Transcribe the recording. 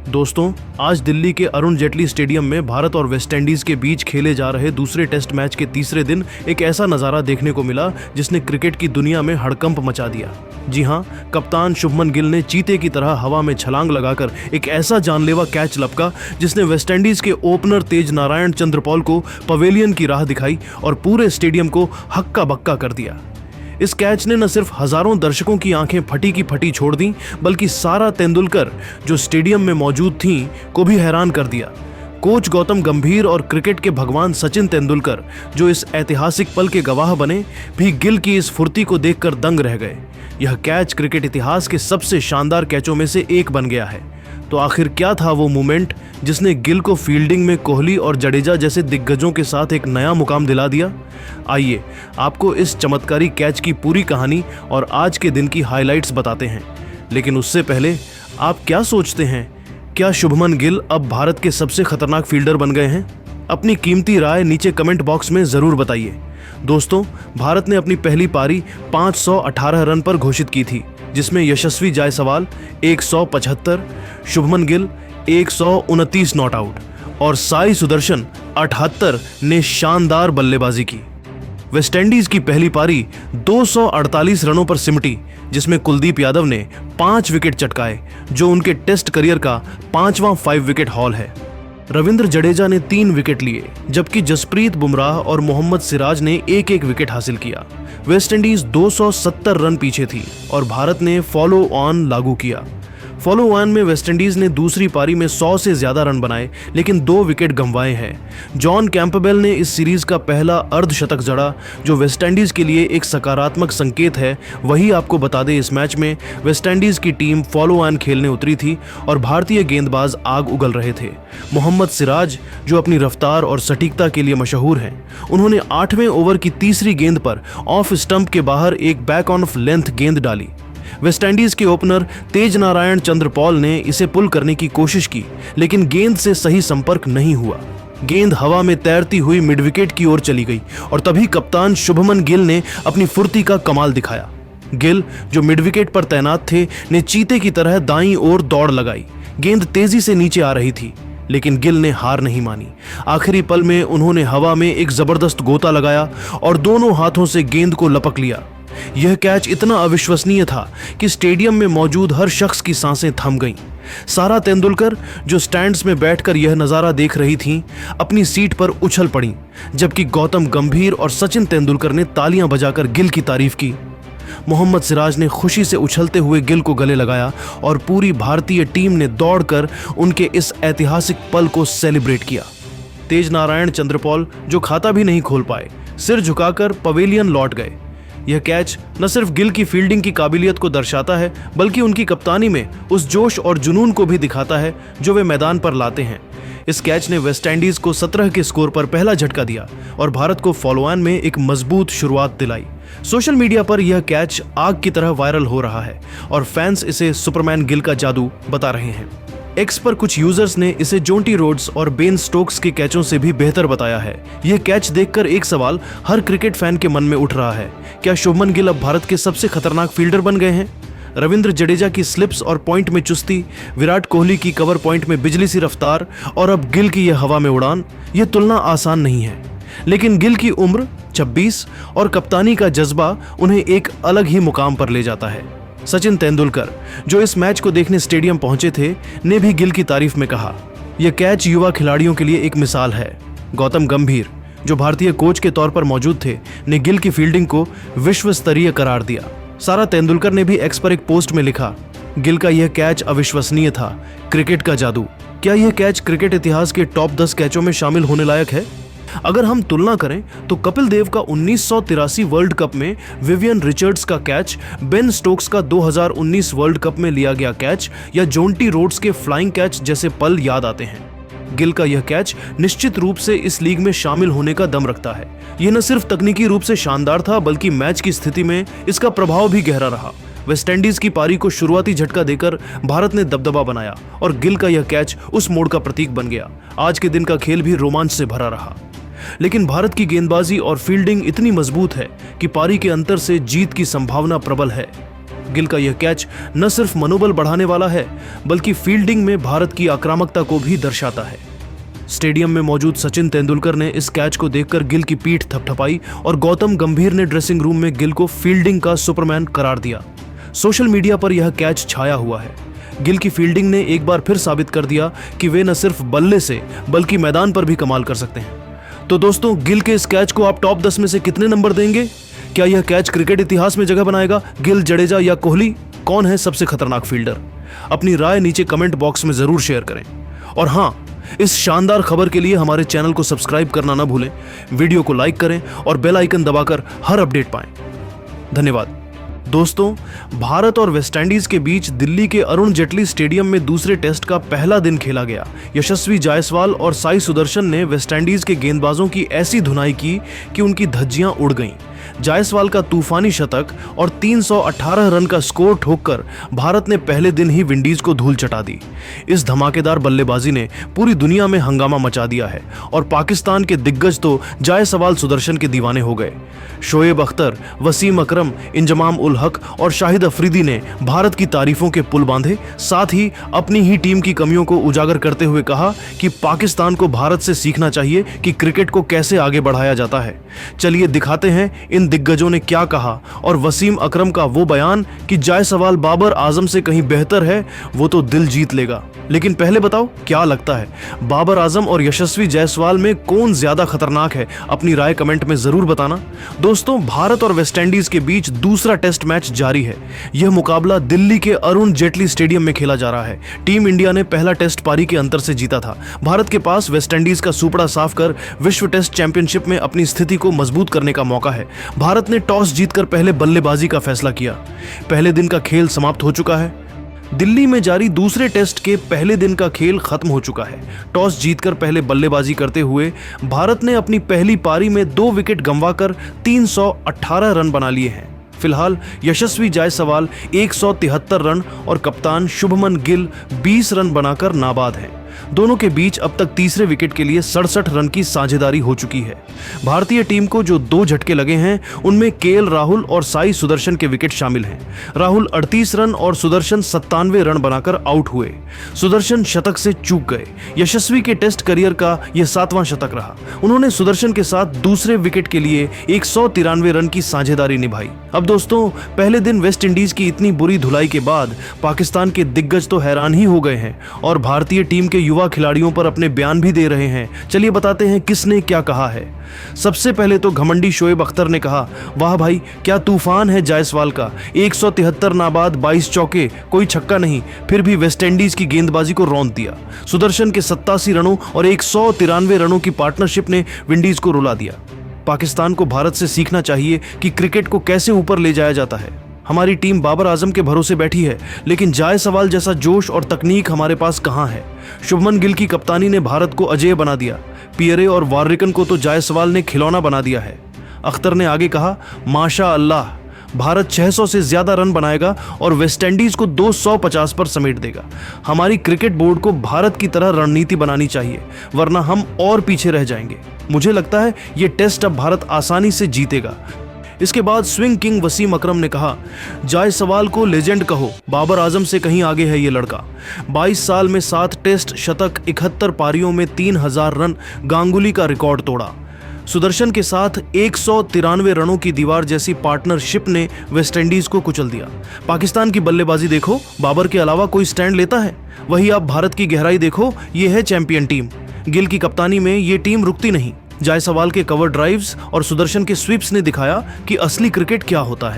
दोस्तों, आज दिल्ली के अरुण जेटली स्टेडियम में भारत और वेस्टइंडीज के बीच खेले जा रहे दूसरे टेस्ट मैच के तीसरे दिन एक ऐसा नजारा देखने को मिला जिसने क्रिकेट की दुनिया में हड़कंप मचा दिया। जी हां, कप्तान शुभमन गिल ने चीते की तरह हवा में छलांग लगाकर एक ऐसा जानलेवा कैच लपका जिसने वेस्टइंडीज के ओपनर तेज नारायण चंद्रपॉल को पवेलियन की राह दिखाई और पूरे स्टेडियम को हक्का बक्का कर दिया। इस कैच ने न सिर्फ हजारों दर्शकों की आंखें फटी की फटी छोड़ दी, बल्कि सारा तेंदुलकर जो स्टेडियम में मौजूद थीं को भी हैरान कर दिया। कोच गौतम गंभीर और क्रिकेट के भगवान सचिन तेंदुलकर जो इस ऐतिहासिक पल के गवाह बने, भी गिल की इस फुर्ती को देखकर दंग रह गए। यह कैच क्रिकेट इतिहास के सबसे शानदार कैचों में से एक बन गया है। तो आखिर क्या था वो मोमेंट जिसने गिल को फील्डिंग में कोहली और जडेजा जैसे दिग्गजों के साथ एक नया मुकाम दिला दिया? आइए आपको इस चमत्कारी कैच की पूरी कहानी और आज के दिन की हाइलाइट्स बताते हैं। लेकिन उससे पहले आप क्या सोचते हैं, क्या शुभमन गिल अब भारत के सबसे खतरनाक फील्डर बन गए हैं? अपनी कीमती राय नीचे कमेंट बॉक्स में जरूर बताइए। दोस्तों, भारत ने अपनी पहली पारी 518 रन पर घोषित की थी, जिसमें यशस्वी जायसवाल 175, शुभमन गिल 129 नॉट आउट और साई सुदर्शन 78 ने शानदार बल्लेबाजी की। वेस्टइंडीज की पहली पारी 248 रनों पर सिमटी, जिसमें कुलदीप यादव ने 5 विकेट चटकाए, जो उनके टेस्ट करियर का 5वां 5 विकेट हॉल है। रविंद्र जडेजा ने 3 विकेट लिए, जबकि जसप्रीत बुमराह और मोहम्मद सिराज ने एक एक विकेट हासिल किया। वेस्टइंडीज 270 रन पीछे थी और भारत ने फॉलो ऑन लागू किया। फॉलो ऑन में वेस्टइंडीज ने दूसरी पारी में 100 से ज्यादा रन बनाए, लेकिन 2 विकेट गंवाए हैं। जॉन कैंपबेल ने इस सीरीज का पहला अर्धशतक जड़ा, जो वेस्टइंडीज के लिए एक सकारात्मक संकेत है। वही आपको बता दें, इस मैच में वेस्टइंडीज की टीम फॉलो ऑन खेलने उतरी थी और भारतीय गेंदबाज आग उगल रहे थे। मोहम्मद सिराज, जो अपनी रफ्तार और सटीकता के लिए मशहूर हैं, उन्होंने 8वें ओवर की तीसरी गेंद पर ऑफ स्टंप के बाहर एक बैक ऑन ऑफ लेंथ गेंद डाली। वेस्टइंडीज के ओपनर तेज नारायण चंद्रपॉल ने इसे पुल करने की कोशिश की, लेकिन गेंद से सही संपर्क नहीं हुआ। गेंद हवा में तैरती हुई मिड विकेट की ओर चली गई और तभी कप्तान शुभमन गिल ने अपनी फुर्ती का कमाल दिखाया। गिल, जो मिड विकेट पर तैनात थे, ने चीते की तरह दाईं ओर दौड़ लगाई। गेंद तेजी से नीचे आ रही थी, लेकिन गिल ने हार नहीं मानी। आखिरी पल में उन्होंने हवा में एक जबरदस्त गोता लगाया और दोनों हाथों से गेंद को लपक लिया। यह कैच इतना अविश्वसनीय था कि स्टेडियम में मौजूद हर शख्स की सांसें थम गईं। सारा तेंदुलकर, जो स्टैंड्स में बैठकर यह नजारा देख रही थीं, अपनी सीट पर उछल पड़ी, जबकि गौतम गंभीर और सचिन तेंदुलकर ने तालियां बजाकर गिल की तारीफ की। मोहम्मद सिराज ने खुशी से उछलते हुए गिल को गले लगाया और पूरी भारतीय टीम ने दौड़कर उनके इस ऐतिहासिक पल को सेलिब्रेट किया। तेज नारायण चंद्रपॉल, जो खाता भी नहीं खोल पाए, सिर झुकाकर पवेलियन लौट गए। यह कैच न सिर्फ गिल की फील्डिंग की काबिलियत को दर्शाता है, बल्कि उनकी कप्तानी में उस जोश और जुनून को भी दिखाता है जो वे मैदान पर लाते हैं। इस कैच ने वेस्टइंडीज को 17 के स्कोर पर पहला झटका दिया और भारत को फॉलो ऑन में एक मजबूत शुरुआत दिलाई। सोशल मीडिया पर यह कैच आग की तरह वायरल हो रहा है और फैंस इसे सुपरमैन गिल का जादू बता रहे हैं। एक्स पर कुछ यूजर्स ने इसे जोंटी रोड्स और बेन स्टोक्स के कैचों से भी बेहतर बताया है। यह कैच देखकर एक सवाल हर क्रिकेट फैन के मन में उठ रहा है, क्या शुभमन गिल अब भारत के सबसे खतरनाक फील्डर बन गए हैं? रविंद्र जडेजा की स्लिप्स और पॉइंट में चुस्ती, विराट कोहली की कवर पॉइंट में बिजली सी रफ्तार और अब गिल की यह हवा में उड़ान, यह तुलना आसान नहीं है। लेकिन गिल की उम्र 26 और कप्तानी का जज्बा उन्हें एक अलग ही मुकाम पर ले जाता है। सचिन तेंदुलकर, जो इस मैच को देखने स्टेडियम पहुंचे थे, ने भी गिल की तारीफ में कहा, यह कैच युवा खिलाड़ियों के लिए एक मिसाल है। गौतम गंभीर, जो भारतीय कोच के तौर पर मौजूद थे, ने गिल की फील्डिंग को विश्व स्तरीय करार दिया। सारा तेंदुलकर ने भी एक्स पर एक पोस्ट में लिखा, गिल का यह कैच अविश्वसनीय था, क्रिकेट का जादू। क्या यह कैच क्रिकेट इतिहास के टॉप 10 कैचों में शामिल होने लायक है? अगर हम तुलना करें तो कपिल देव का 1983 वर्ल्ड कप में विवियन रिचर्ड्स का कैच, बेन स्टोक्स का 2019 वर्ल्ड कप में लिया गया कैच या जोंटी रोड्स के फ्लाइंग कैच जैसे पल याद आते हैं। गिल का यह कैच निश्चित रूप से इस लीग में शामिल होने का दम रखता है। यह न सिर्फ तकनीकी रूप से शानदार था, बल्कि मैच की स्थिति में इसका प्रभाव भी गहरा रहा। वेस्टइंडीज की पारी को शुरुआती झटका देकर भारत ने दबदबा बनाया और गिल का यह कैच उस मोड़ का प्रतीक बन गया। आज के दिन का खेल भी रोमांच से भरा रहा। लेकिन भारत की गेंदबाजी और फील्डिंग इतनी मजबूत है कि पारी के अंतर से जीत की संभावना प्रबल है। गिल का यह कैच न सिर्फ मनोबल बढ़ाने वाला है, बल्कि फील्डिंग में भारत की आक्रामकता को भी दर्शाता है। स्टेडियम में मौजूद सचिन तेंदुलकर ने इस कैच को देखकर गिल की पीठ थपथपाई और गौतम गंभीर ने ड्रेसिंग रूम में गिल को फील्डिंग का सुपरमैन करार दिया। सोशल मीडिया पर यह कैच छाया हुआ है। गिल की फील्डिंग ने एक बार फिर साबित कर दिया कि वे न सिर्फ बल्ले से बल्कि मैदान पर भी कमाल कर सकते हैं। तो दोस्तों, गिल के इस कैच को आप टॉप 10 में से कितने नंबर देंगे? क्या यह कैच क्रिकेट इतिहास में जगह बनाएगा? गिल, जडेजा या कोहली, कौन है सबसे खतरनाक फील्डर? अपनी राय नीचे कमेंट बॉक्स में जरूर शेयर करें। और हाँ, इस शानदार खबर के लिए हमारे चैनल को सब्सक्राइब करना ना भूलें, वीडियो को लाइक करें और बेल आइकन दबाकर हर अपडेट पाएं। धन्यवाद। दोस्तों, भारत और वेस्टइंडीज के बीच दिल्ली के अरुण जेटली स्टेडियम में दूसरे टेस्ट का पहला दिन खेला गया। यशस्वी जायसवाल और साई सुदर्शन ने वेस्टइंडीज के गेंदबाजों की ऐसी धुनाई की कि उनकी धज्जियां उड़ गईं। जायसवाल का तूफानी शतक और 318 रन का स्कोर ठोककर भारत ने पहले दिन ही विंडीज को धूल चटा दी। इस धमाकेदार बल्लेबाजी ने पूरी दुनिया में हंगामा मचा दिया है और पाकिस्तान के दिग्गज तो जायसवाल सुदर्शन के दीवाने हो गए। शोएब अख्तर, वसीम अकरम, इंजमाम उल हक और शाहिद अफरीदी ने भारत की तारीफों के पुल बांधे। साथ ही अपनी ही टीम की कमियों को उजागर करते हुए कहा कि पाकिस्तान को भारत से सीखना चाहिए कि क्रिकेट को कैसे आगे बढ़ाया जाता है। चलिए दिखाते हैं इन दिग्गजों ने क्या कहा और वसीम अकरम का वो बयान कि जायसवाल बाबर आजम से कहीं बेहतर है, वो तो दिल जीत लेगा। लेकिन पहले बताओ, क्या लगता है बाबर आजम और यशस्वी जायसवाल में कौन ज्यादा खतरनाक है? अपनी राय कमेंट में जरूर बताना। दोस्तों, भारत और वेस्टइंडीज के बीच दूसरा टेस्ट मैच जारी है। यह मुकाबला दिल्ली के अरुण जेटली स्टेडियम में खेला जा रहा है। टीम इंडिया ने पहला टेस्ट पारी के अंतर से जीता था। भारत के पास वेस्टइंडीज का सुपड़ा साफ कर विश्व टेस्ट चैंपियनशिप में अपनी स्थिति को मजबूत करने का मौका है। भारत ने टॉस जीतकर पहले बल्लेबाजी का फैसला किया। पहले दिन का खेल समाप्त हो चुका है। दिल्ली में जारी दूसरे टेस्ट के पहले दिन का खेल खत्म हो चुका है। टॉस जीतकर पहले बल्लेबाजी करते हुए भारत ने अपनी पहली पारी में 2 विकेट गंवाकर 318 रन बना लिए हैं। फिलहाल यशस्वी जायसवाल 173 रन और कप्तान शुभमन गिल 20 रन बनाकर नाबाद हैं। दोनों के बीच अब तक तीसरे विकेट के लिए 67 रन की साझेदारी हो चुकी है। भारतीय टीम को जो 2 झटके लगे हैं, उनमें केएल राहुल और साई सुदर्शन के विकेट शामिल हैं। राहुल 38 रन और सुदर्शन 97 रन बनाकर आउट हुए। सुदर्शन शतक से चूक गए। यशस्वी के टेस्ट करियर का यह 7वां शतक रहा। उन्होंने सुदर्शन के साथ दूसरे विकेट के लिए 193 रन की साझेदारी निभाई। अब दोस्तों, पहले दिन वेस्ट इंडीज की इतनी बुरी धुलाई के बाद पाकिस्तान के दिग्गज तो हैरान ही हो गए हैं और भारतीय टीम के युवा खिलाड़ियों पर अपने बयान भी दे रहे हैं। चलिए बताते हैं किसने क्या कहा है। सबसे पहले तो घमंडी शोएब अख्तर ने कहा, वाह भाई, क्या तूफान है जायसवाल का। 173 नाबाद, 22 चौके, कोई छक्का नहीं, फिर भी वेस्टइंडीज की गेंदबाजी को रौंद दिया। सुदर्शन के 87 रनों और 193 रनों की पार्टनरशिप ने विंडीज को रुला दिया। पाकिस्तान को भारत से सीखना चाहिए कि क्रिकेट को कैसे ऊपर ले जाया जाता है। हमारी टीम बाबर आजम के भरोसे बैठी है, लेकिन जायसवाल जैसा जोश और तकनीक हमारे पास कहां है। शुभमन गिल की कप्तानी ने भारत को अजेय बना दिया। पियरे और वार्रिकन को तो जायसवाल ने खिलौना बना दिया है। अख्तर ने आगे कहा, माशा अल्लाह, भारत 600 से ज्यादा रन बनाएगा और वेस्टइंडीज को 250 पर समेट देगा। हमारी क्रिकेट बोर्ड को भारत की तरह रणनीति बनानी चाहिए, वरना हम और पीछे रह जाएंगे। मुझे लगता है ये टेस्ट अब भारत आसानी से जीतेगा। इसके बाद स्विंग किंग वसीम अकरम ने कहा, जायसवाल को लेजेंड कहो, बाबर आजम से कहीं आगे है ये लड़का। 22 साल में 7 टेस्ट शतक, 71 पारियों में 3000 रन, गांगुली का रिकॉर्ड तोड़ा। सुदर्शन के साथ 193 रनों की दीवार जैसी पार्टनरशिप ने वेस्टइंडीज को कुचल दिया। पाकिस्तान की बल्लेबाजी देखो, बाबर के अलावा कोई स्टैंड लेता है? वही आप भारत की गहराई देखो, ये है चैंपियन टीम। गिल की कप्तानी में ये टीम रुकती नहीं। जायसवाल के कवर ड्राइव्स और सुदर्शन के स्वीप्स ने दिखाया कि असली क्रिकेट क्या होता है।